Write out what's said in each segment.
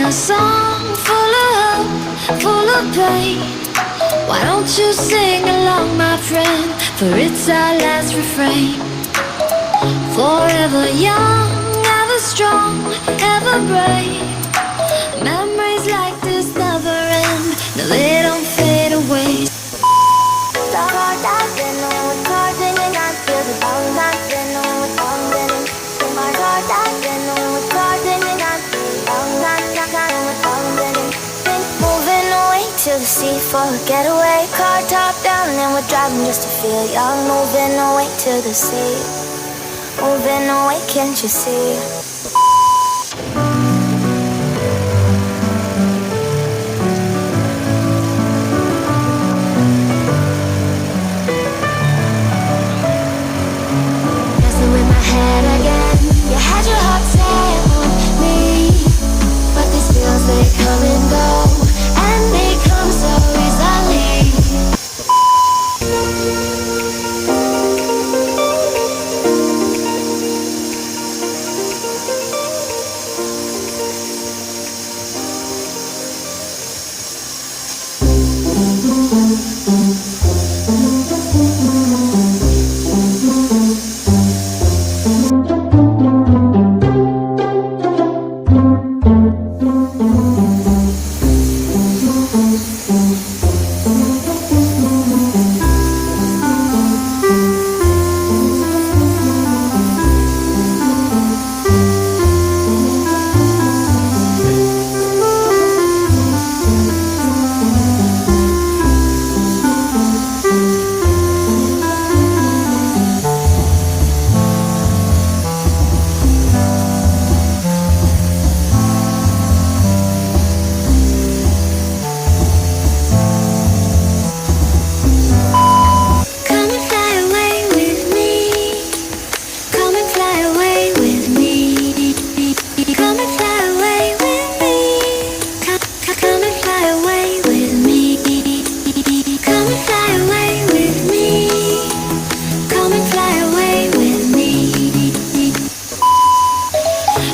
a song full of hope, full of pain. Why don't you sing along, my friend? For it's our last refrain. Forever young, ever strong, ever brave. Memories like this never end. No, they don't fade away. Moving away to the sea for a getaway. Car top down and we're driving just to feel young. Moving away to the sea. Moving away, can't you see? Messing with my head again. You had your heart set on me, but these feels, they come and go, and they come so easily.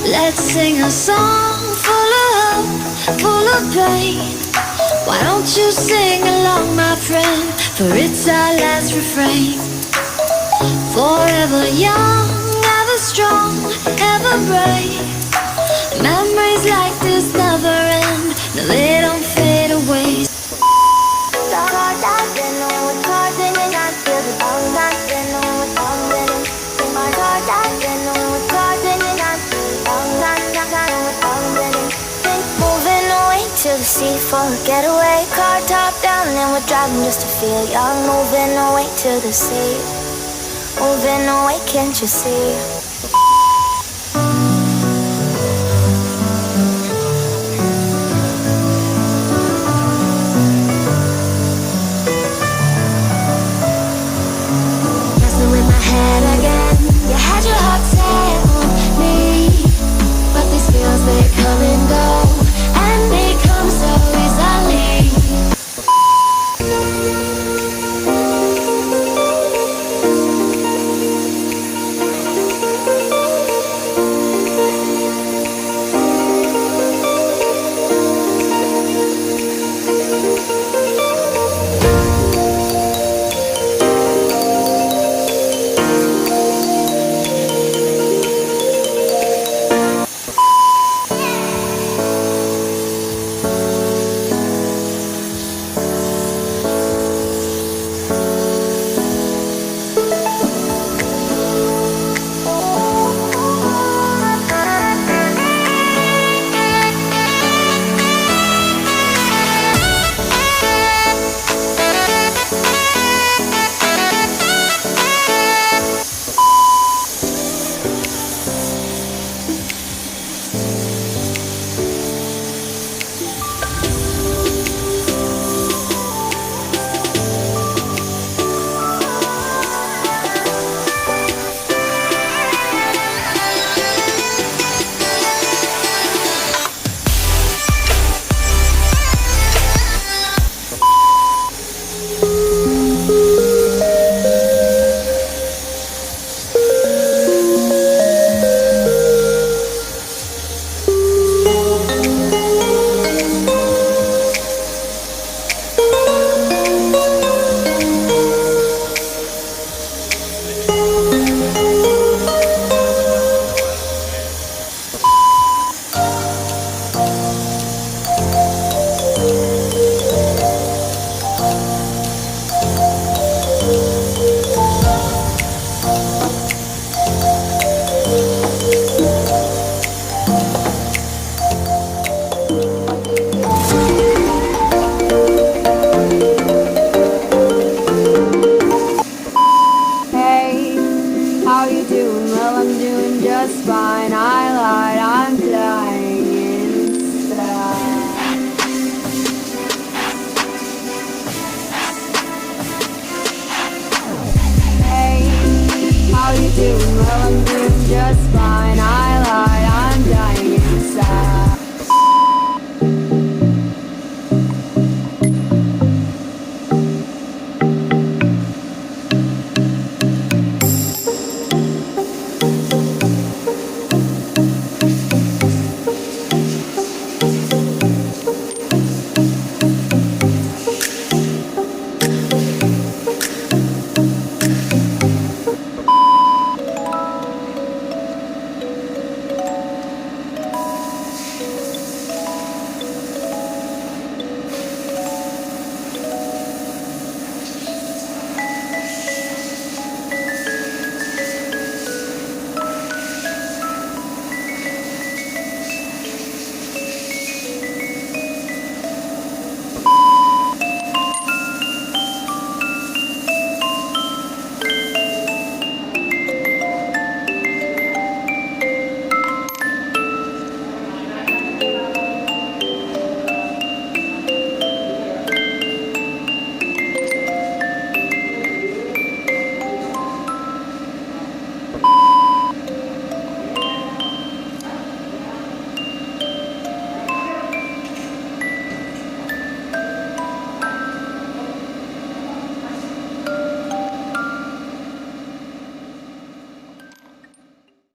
Let's sing a song full of hope, full of pain. Why don't you sing along, my friend? For it's our last refrain. Forever young, ever strong, ever brave. Memories like this never end. No, they don't fade away. Moving away to the sea for a getaway. Car top down and we're driving just to feel young. Moving away to the sea. Moving away, can't you see? Messing with my head again. You had your heart set on me, but these feels, they come and go, and they come so easily. doing just fine. I lied, I'm blind.